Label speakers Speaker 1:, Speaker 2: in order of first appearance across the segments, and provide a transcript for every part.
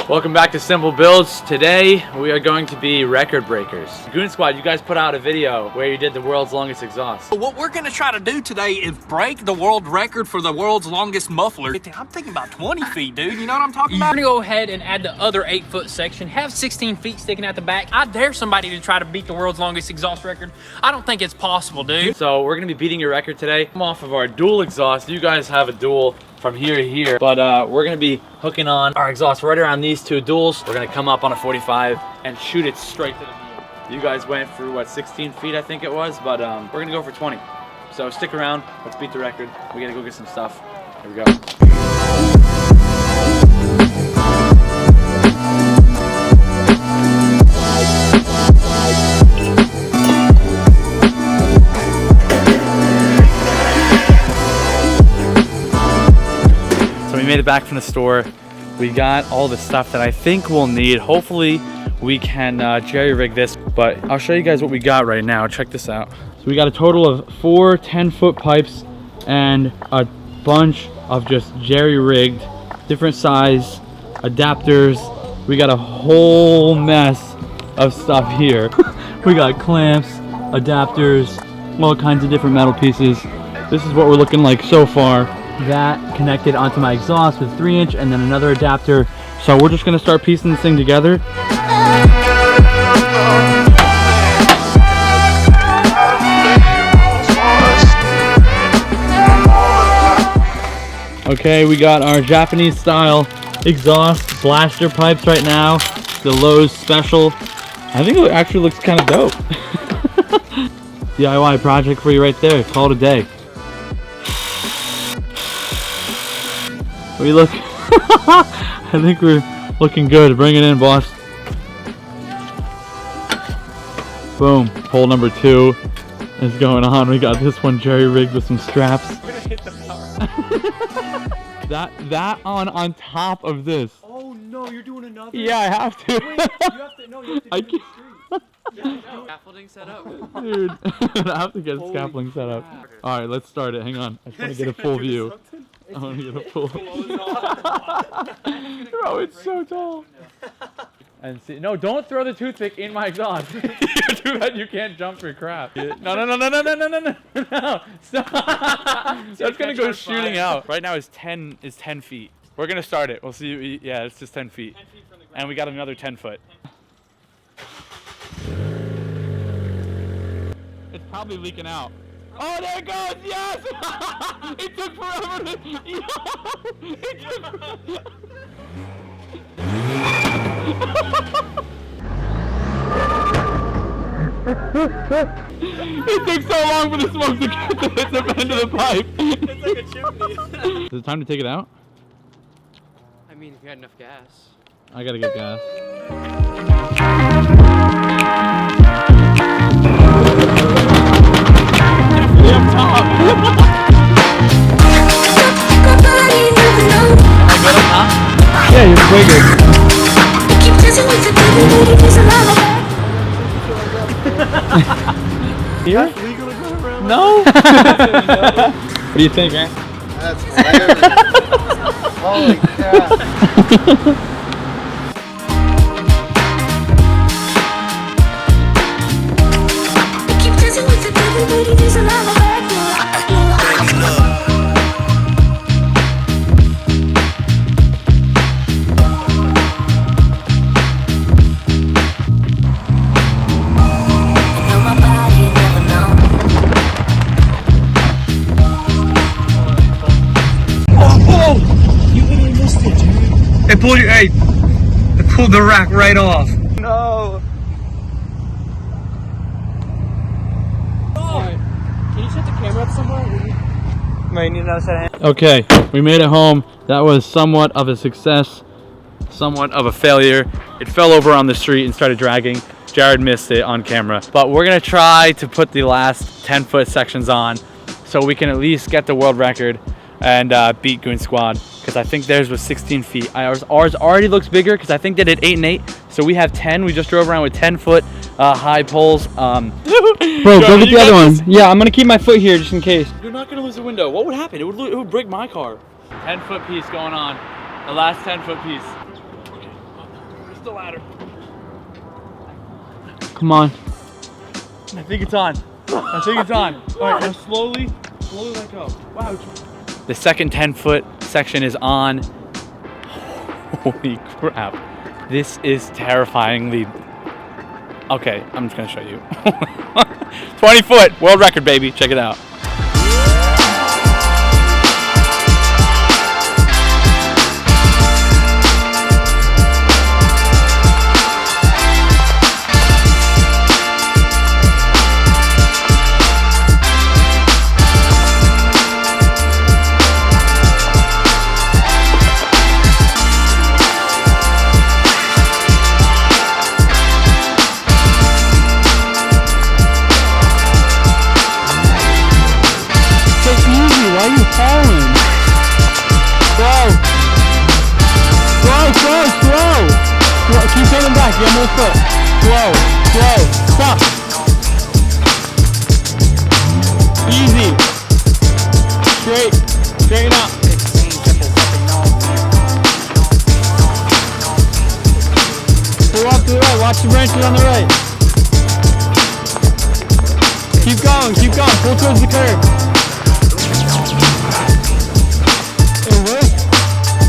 Speaker 1: Welcome back to Smplbuilds. Today we are going to be record breakers. Goonzquad, you guys put out a video where you did the world's longest exhaust.
Speaker 2: What we're gonna try to do today is break the world record for the world's longest muffler. I'm thinking about 20 feet, dude. You know what I'm talking about?
Speaker 3: We're gonna go ahead and add the other 8-foot section, have 16 feet sticking out the back. I dare somebody to try to beat the world's longest exhaust record. I don't think it's possible, dude.
Speaker 1: So we're gonna be beating your record today. I'm off of our dual exhaust. You guys have a dual from here to here, but we're gonna be hooking on our exhaust right around these two duals. We're gonna come up on a 45 and shoot it straight to the wheel. You guys went for what, 16 feet I think it was, but we're gonna go for 20. So stick around, let's beat the record. We gotta go get some stuff. Here we go. So we made it back from the store. We got all the stuff that I think we'll need. Hopefully we can jerry rig this, but I'll show you guys what we got right now. Check this out. So we got a total of 4 10-foot pipes and a bunch of just jerry rigged, different size adapters. We got a whole mess of stuff here. We got clamps, adapters, all kinds of different metal pieces. This is what we're looking like so far. That connected onto my exhaust with 3-inch and then another adapter. So we're just gonna start piecing this thing together. Okay, we got our Japanese style exhaust blaster pipes right now. The Lowe's special. I think it actually looks kind of dope. DIY project for you right there. Call it a day. We look, I think we're looking good. Bring it in, boss. Boom, hole number 2 is going on. We got this one jerry rigged with some straps. We're gonna hit the power. that on top of this.
Speaker 2: Oh no, you're doing another?
Speaker 1: Yeah, I have to.
Speaker 2: Wait, you have to, no, you have to
Speaker 1: I
Speaker 2: do
Speaker 1: can't.
Speaker 3: Scaffolding set up.
Speaker 1: Dude, I have to get scaffolding set up. All right, let's start it. Hang on, I just want to get a full view. I want to get a full. Bro, it's so tall. And see, no, don't throw the toothpick in my exhaust. You do that, you can't jump for crap. No, stop. That's gonna go shooting out. Right now is 10 feet. We're gonna start it. We'll see. Yeah, it's just 10 feet. 10 feet from the ground. And we got another 10 foot. It's probably leaking out. Oh, there it goes! Yes! It took forever to... It took It took so long for the smoke to get to the end of the pipe.
Speaker 3: It's like a chimney.
Speaker 1: Is it time to take it out?
Speaker 3: I mean, if you had enough gas.
Speaker 1: I gotta get gas. Yeah, you're way good. Here? No? What do you think, man?
Speaker 4: That's hilarious. Holy crap.
Speaker 2: It pulled the rack right off.
Speaker 4: No.
Speaker 3: Alright. Can you set the camera up somewhere?
Speaker 4: Might need another set of hands.
Speaker 1: Okay, we made it home. That was somewhat of a success, somewhat of a failure. It fell over on the street and started dragging. Jared missed it on camera. But we're gonna try to put the last 10-foot sections on so we can at least get the world record and beat Goonzquad, because I think theirs was 16 feet. Ours already looks bigger because I think they did 8 and 8. So we have 10. We just drove around with 10-foot high poles. Bro,
Speaker 4: go get the other one. Yeah, I'm gonna keep my foot here just in case.
Speaker 1: You're not gonna lose the window. What would happen? It would break my car. 10-foot piece going on. The last 10-foot piece. off the ladder.
Speaker 4: Come on.
Speaker 1: I think it's on. I think it's on. All right, now slowly let go. Wow. The second 10-foot section is on. Holy crap. This is terrifyingly... Okay, I'm just gonna show you. 20 foot, world record, baby. Check it out.
Speaker 4: Keep pulling back, you have more foot. Slow, stop. Easy. Straighten up. Pull off to the right, watch the branches on the right. Keep going, pull towards the curb. It worked.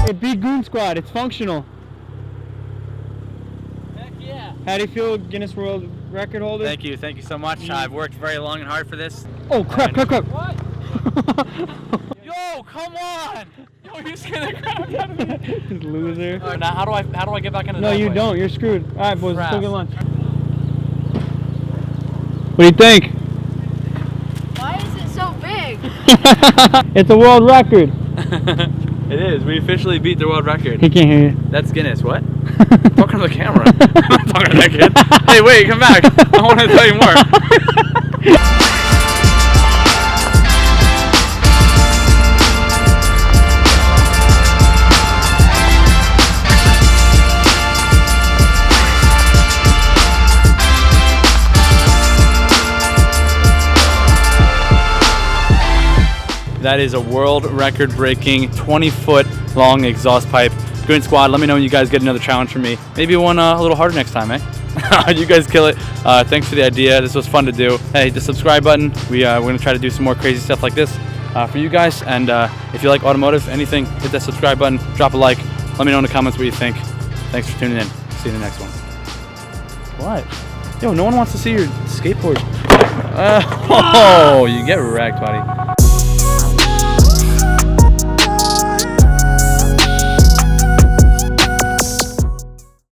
Speaker 4: It beat Goonzquad, it's functional. How do you feel, Guinness World Record holder?
Speaker 1: Thank you so much. I've worked very long and hard for this.
Speaker 4: Oh, crap.
Speaker 1: What? Yo, come on! Yo, you scared the crap out of me.
Speaker 4: This loser.
Speaker 1: All right, now how do I get back into
Speaker 4: No,
Speaker 1: that
Speaker 4: you
Speaker 1: way?
Speaker 4: don't. You're screwed. All right, boys, let's go
Speaker 1: Crap.
Speaker 4: get lunch. What do you think?
Speaker 5: Why is it so big?
Speaker 4: It's a world record.
Speaker 1: It is. We officially beat the world record.
Speaker 4: He can't hear you.
Speaker 1: That's Guinness. What? I'm talking to the camera. I'm not talking to that kid. Hey, wait, come back. I want to tell you more. That is a world record breaking 20-foot long exhaust pipe. Goonzquad, let me know when you guys get another challenge from me. Maybe one a little harder next time, eh? You guys kill it. Thanks for the idea. This was fun to do. Hey, the subscribe button. We're going to try to do some more crazy stuff like this for you guys. And if you like automotive, anything, hit that subscribe button. Drop a like. Let me know in the comments what you think. Thanks for tuning in. See you in the next one. What? Yo, no one wants to see your skateboard. Oh, you get wrecked, buddy.